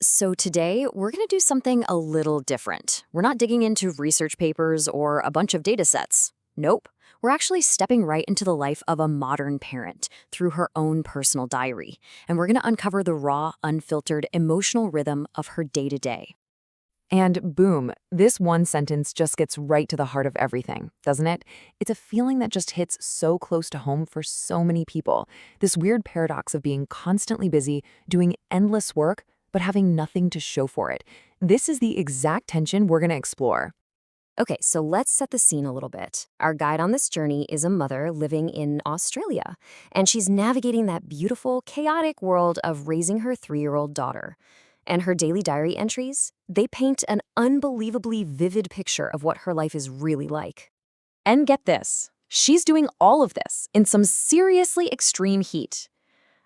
So today, we're going to do something a little different. We're not digging into research papers or a bunch of data sets. Nope. We're actually stepping right into the life of a modern parent through her own personal diary. And we're going to uncover the raw, unfiltered, emotional rhythm of her day-to-day. And boom, this one sentence just gets right to the heart of everything, doesn't it? It's a feeling that just hits so close to home for so many people. This weird paradox of being constantly busy, doing endless work, but having nothing to show for it. This is the exact tension we're going to explore. Okay, so let's set the scene a little bit. Our guide on this journey is a mother living in Australia, and she's navigating that beautiful, chaotic world of raising her 3-year-old daughter. And her daily diary entries, they paint an unbelievably vivid picture of what her life is really like. And get this, she's doing all of this in some seriously extreme heat.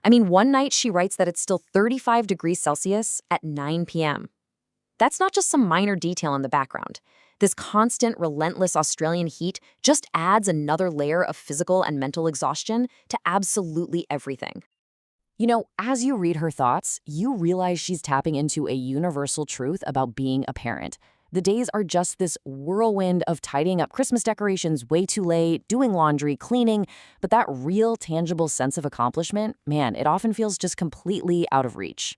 I mean, one night she writes that it's still 35 degrees Celsius at 9 p.m. That's not just some minor detail in the background. This constant, relentless Australian heat just adds another layer of physical and mental exhaustion to absolutely everything. You know, as you read her thoughts, you realize she's tapping into a universal truth about being a parent. The days are just this whirlwind of tidying up Christmas decorations way too late, doing laundry, cleaning, but that real, tangible sense of accomplishment, man, it often feels just completely out of reach.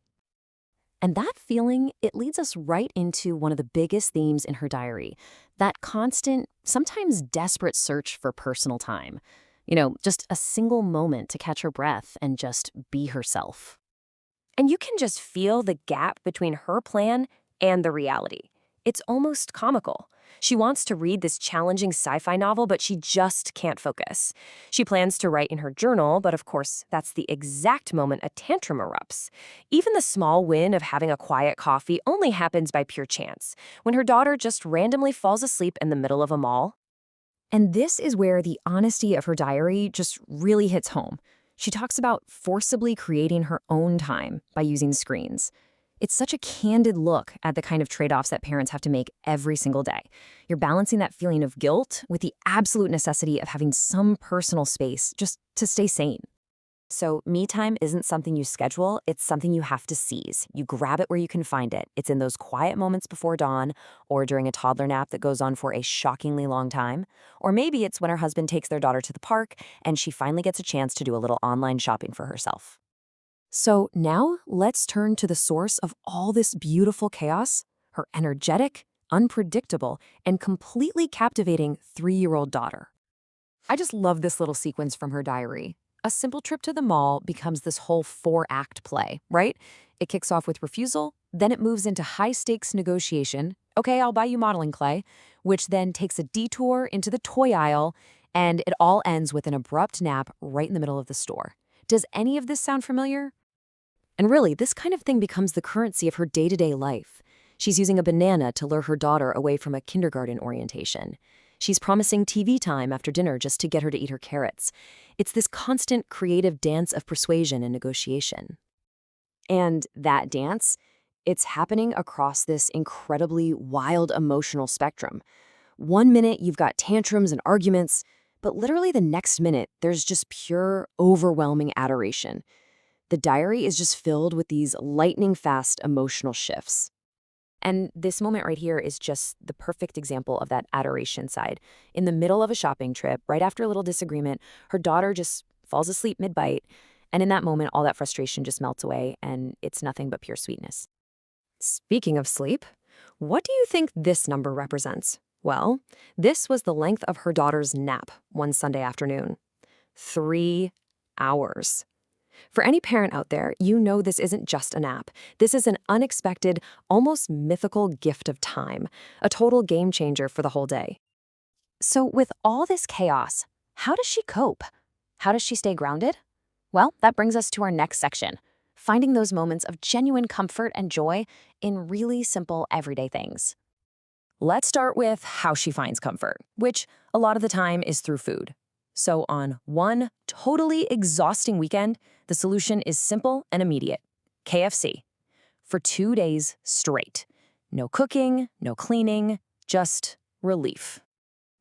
And that feeling, it leads us right into one of the biggest themes in her diary, that constant, sometimes desperate search for personal time. You know, just a single moment to catch her breath and just be herself. And you can just feel the gap between her plan and the reality. It's almost comical. She wants to read this challenging sci-fi novel, but she just can't focus. She plans to write in her journal, but of course, that's the exact moment a tantrum erupts. Even the small win of having a quiet coffee only happens by pure chance, when her daughter just randomly falls asleep in the middle of a mall. And this is where the honesty of her diary just really hits home. She talks about forcibly creating her own time by using screens. It's such a candid look at the kind of trade-offs that parents have to make every single day. You're balancing that feeling of guilt with the absolute necessity of having some personal space just to stay sane. So me time isn't something you schedule, it's something you have to seize. You grab it where you can find it. It's in those quiet moments before dawn, or during a toddler nap that goes on for a shockingly long time. Or maybe it's when her husband takes their daughter to the park and she finally gets a chance to do a little online shopping for herself. So now let's turn to the source of all this beautiful chaos, her energetic, unpredictable, and completely captivating 3-year-old daughter. I just love this little sequence from her diary. A simple trip to the mall becomes this whole 4-act play, right? It kicks off with refusal, then it moves into high-stakes negotiation. Okay, I'll buy you modeling clay, which then takes a detour into the toy aisle, and it all ends with an abrupt nap right in the middle of the store. Does any of this sound familiar? And really, this kind of thing becomes the currency of her day-to-day life. She's using a banana to lure her daughter away from a kindergarten orientation. She's promising TV time after dinner just to get her to eat her carrots. It's this constant creative dance of persuasion and negotiation. And that dance, it's happening across this incredibly wild emotional spectrum. One minute you've got tantrums and arguments, but literally the next minute there's just pure, overwhelming adoration. The diary is just filled with these lightning-fast emotional shifts. And this moment right here is just the perfect example of that adoration side. In the middle of a shopping trip, right after a little disagreement, her daughter just falls asleep mid-bite, and in that moment, all that frustration just melts away, and it's nothing but pure sweetness. Speaking of sleep, what do you think this number represents? Well, this was the length of her daughter's nap one Sunday afternoon. 3 hours. For any parent out there, you know this isn't just a nap. This is an unexpected, almost mythical gift of time, a total game changer for the whole day. So with all this chaos, how does she cope? How does she stay grounded? Well, that brings us to our next section, finding those moments of genuine comfort and joy in really simple everyday things. Let's start with how she finds comfort, which a lot of the time is through food. So on one totally exhausting weekend, the solution is simple and immediate: KFC. For 2 days straight. No cooking, no cleaning, just relief.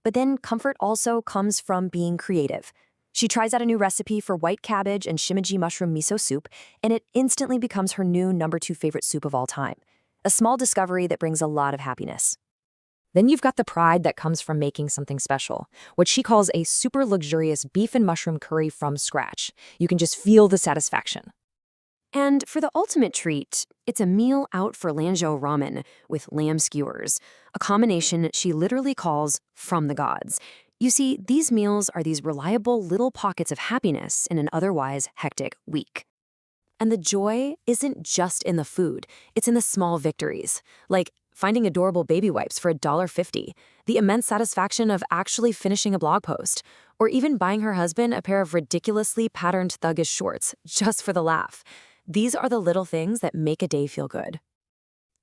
But then comfort also comes from being creative. She tries out a new recipe for white cabbage and shimeji mushroom miso soup, and it instantly becomes her new #2 favorite soup of all time. A small discovery that brings a lot of happiness. Then you've got the pride that comes from making something special, what she calls a super luxurious beef and mushroom curry from scratch. You can just feel the satisfaction. And for the ultimate treat, it's a meal out for Lanzhou ramen with lamb skewers, a combination she literally calls from the gods. You see, these meals are these reliable little pockets of happiness in an otherwise hectic week. And the joy isn't just in the food, it's in the small victories, like finding adorable baby wipes for $1.50, the immense satisfaction of actually finishing a blog post, or even buying her husband a pair of ridiculously patterned thuggish shorts just for the laugh. These are the little things that make a day feel good.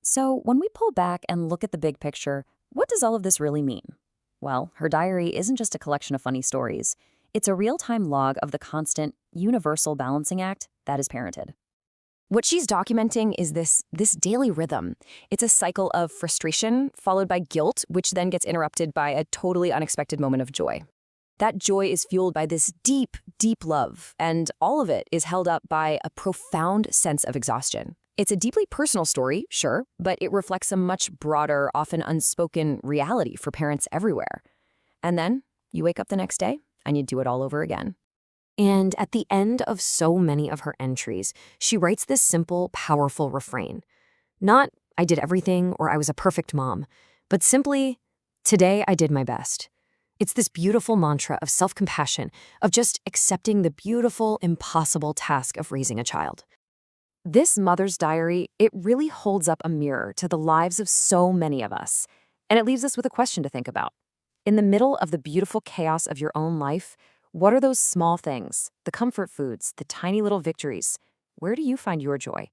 So when we pull back and look at the big picture, what does all of this really mean? Well, her diary isn't just a collection of funny stories. It's a real-time log of the constant, universal balancing act that is parenthood. What she's documenting is this daily rhythm. It's a cycle of frustration followed by guilt, which then gets interrupted by a totally unexpected moment of joy. That joy is fueled by this deep, deep love, and all of it is held up by a profound sense of exhaustion. It's a deeply personal story, sure, but it reflects a much broader, often unspoken reality for parents everywhere. And then you wake up the next day and you do it all over again. And at the end of so many of her entries, she writes this simple, powerful refrain. Not, I did everything or I was a perfect mom, but simply, today I did my best. It's this beautiful mantra of self-compassion, of just accepting the beautiful, impossible task of raising a child. This mother's diary, it really holds up a mirror to the lives of so many of us. And it leaves us with a question to think about. In the middle of the beautiful chaos of your own life, what are those small things, the comfort foods, the tiny little victories? Where do you find your joy?